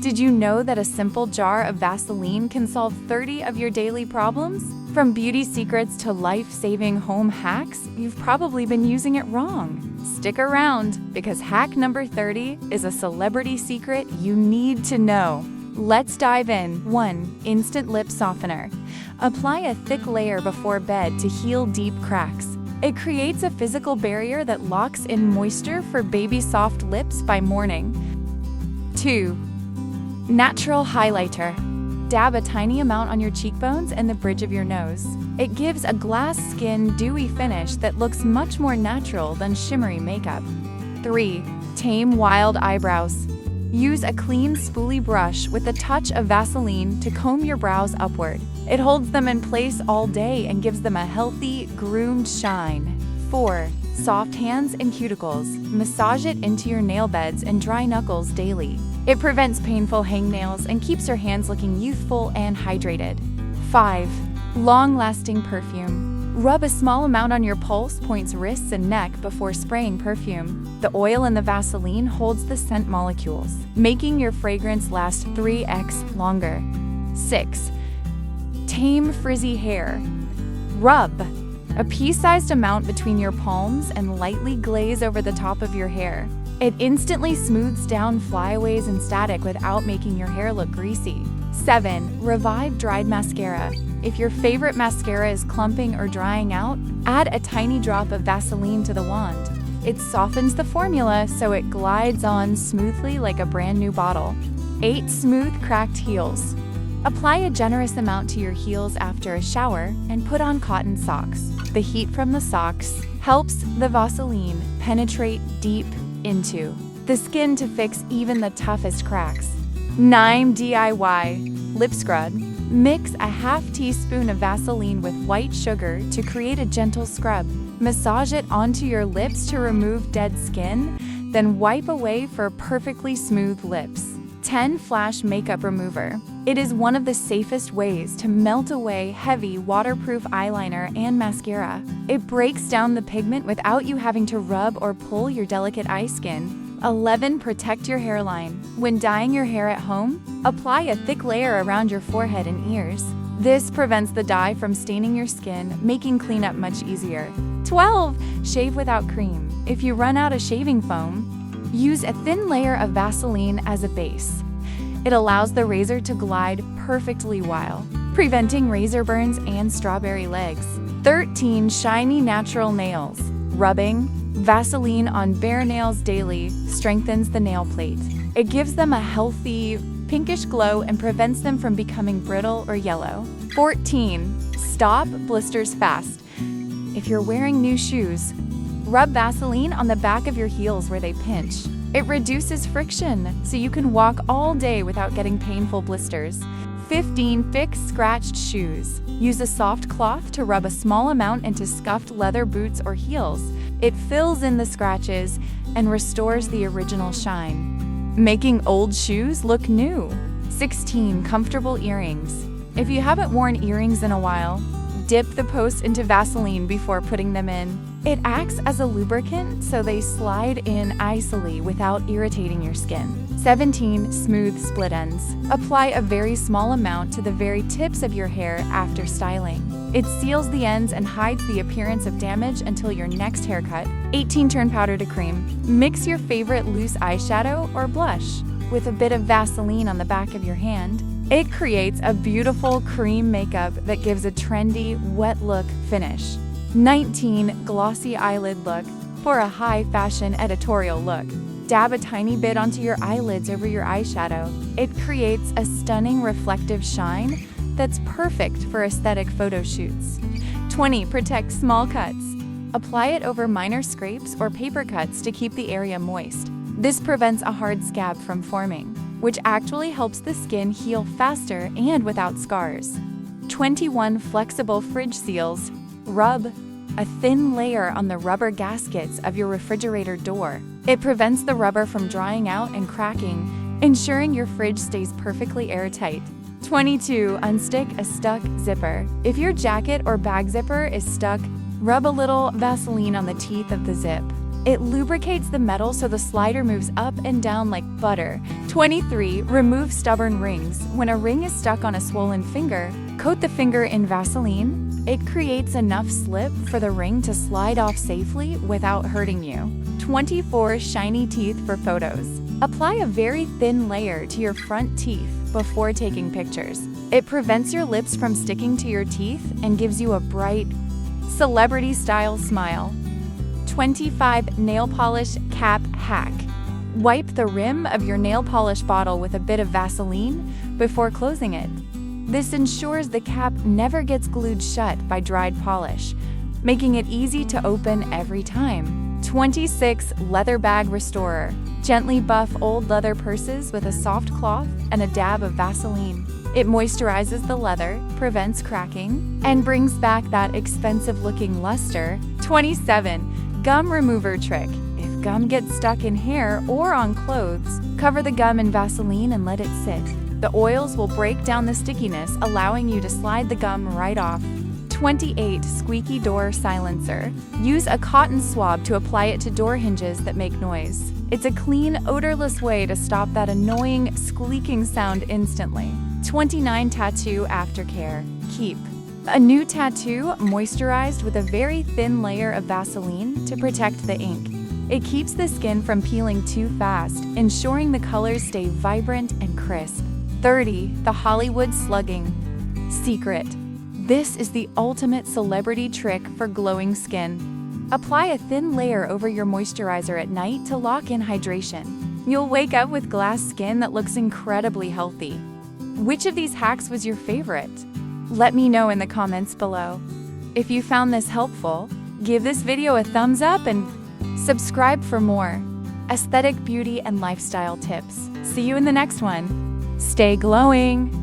Did you know that a simple jar of Vaseline can solve 30 of your daily problems? From beauty secrets to life-saving home hacks, you've probably been using it wrong. Stick around, because hack number 30 is a celebrity secret you need to know. Let's dive in. 1. Instant lip softener. Apply a thick layer before bed to heal deep cracks. It creates a physical barrier that locks in moisture for baby-soft lips by morning. 2. Natural highlighter. Dab a tiny amount on your cheekbones and the bridge of your nose. It gives a glass skin, dewy finish that looks much more natural than shimmery makeup. 3. Tame wild eyebrows. Use a clean, spoolie brush with a touch of Vaseline to comb your brows upward. It holds them in place all day and gives them a healthy, groomed shine. 4. Soft hands and cuticles. Massage it into your nail beds and dry knuckles daily. It prevents painful hangnails and keeps your hands looking youthful and hydrated. 5. Long-lasting perfume. Rub a small amount on your pulse, points, wrists, and neck before spraying perfume. The oil in the Vaseline holds the scent molecules, making your fragrance last 3x longer. 6. Tame frizzy hair. Rub a pea-sized amount between your palms and lightly glaze over the top of your hair. It instantly smooths down flyaways and static without making your hair look greasy. 7. Revive dried mascara. If your favorite mascara is clumping or drying out, add a tiny drop of Vaseline to the wand. It softens the formula so it glides on smoothly like a brand new bottle. 8. Smooth cracked heels. Apply a generous amount to your heels after a shower and put on cotton socks. The heat from the socks helps the Vaseline penetrate deep into the skin to fix even the toughest cracks. 9. DIY lip scrub. Mix a half teaspoon of Vaseline with white sugar to create a gentle scrub. Massage it onto your lips to remove dead skin, then wipe away for perfectly smooth lips. 10. Flash makeup remover. It is one of the safest ways to melt away heavy, waterproof eyeliner and mascara. It breaks down the pigment without you having to rub or pull your delicate eye skin. 11. Protect your hairline. When dyeing your hair at home, apply a thick layer around your forehead and ears. This prevents the dye from staining your skin, making cleanup much easier. 12. Shave without cream. If you run out of shaving foam, use a thin layer of Vaseline as a base. It allows the razor to glide perfectly while preventing razor burns and strawberry legs. 13. Shiny natural nails. Rubbing Vaseline on bare nails daily strengthens the nail plate. It gives them a healthy, pinkish glow and prevents them from becoming brittle or yellow. 14. Stop blisters fast. If you're wearing new shoes, rub Vaseline on the back of your heels where they pinch. It reduces friction, so you can walk all day without getting painful blisters. 15. Fix scratched shoes. Use a soft cloth to rub a small amount into scuffed leather boots or heels. It fills in the scratches and restores the original shine, making old shoes look new. 16. Comfortable earrings. If you haven't worn earrings in a while, dip the posts into Vaseline before putting them in. It acts as a lubricant so they slide in icily without irritating your skin. 17. Smooth split ends. Apply a very small amount to the very tips of your hair after styling. It seals the ends and hides the appearance of damage until your next haircut. 18. Turn powder to cream. Mix your favorite loose eyeshadow or blush with a bit of Vaseline on the back of your hand. It creates a beautiful cream makeup that gives a trendy, wet look finish. 19. Glossy eyelid look. For a high-fashion editorial look, dab a tiny bit onto your eyelids over your eyeshadow. It creates a stunning reflective shine that's perfect for aesthetic photo shoots. 20. Protect small cuts. Apply it over minor scrapes or paper cuts to keep the area moist. This prevents a hard scab from forming, which actually helps the skin heal faster and without scars. 21. Flexible fridge seals. Rub a thin layer on the rubber gaskets of your refrigerator door. It prevents the rubber from drying out and cracking, ensuring your fridge stays perfectly airtight. 22. Unstick a stuck zipper. If your jacket or bag zipper is stuck, rub a little Vaseline on the teeth of the zip. It lubricates the metal so the slider moves up and down like butter. 23. Remove stubborn rings. When a ring is stuck on a swollen finger, coat the finger in Vaseline. It creates enough slip for the ring to slide off safely without hurting you. 24. Shiny teeth for photos. Apply a very thin layer to your front teeth before taking pictures. It prevents your lips from sticking to your teeth and gives you a bright, celebrity-style smile. 25. Nail polish cap hack. Wipe the rim of your nail polish bottle with a bit of Vaseline before closing it. This ensures the cap never gets glued shut by dried polish, making it easy to open every time. 26. Leather bag restorer. Gently buff old leather purses with a soft cloth and a dab of Vaseline. It moisturizes the leather, prevents cracking, and brings back that expensive-looking luster. 27. Gum remover trick. If gum gets stuck in hair or on clothes, cover the gum in Vaseline and let it sit. The oils will break down the stickiness, allowing you to slide the gum right off. 28. Squeaky door silencer. Use a cotton swab to apply it to door hinges that make noise. It's a clean, odorless way to stop that annoying, squeaking sound instantly. 29. Tattoo aftercare. Keep a new tattoo moisturized with a very thin layer of Vaseline to protect the ink. It keeps the skin from peeling too fast, ensuring the colors stay vibrant and crisp. 30. The Hollywood Slugging secret. This is the ultimate celebrity trick for glowing skin. Apply a thin layer over your moisturizer at night to lock in hydration. You'll wake up with glass skin that looks incredibly healthy. Which of these hacks was your favorite? Let me know in the comments below. If you found this helpful, give this video a thumbs up and subscribe for more aesthetic, beauty, and lifestyle tips. See you in the next one. Stay glowing!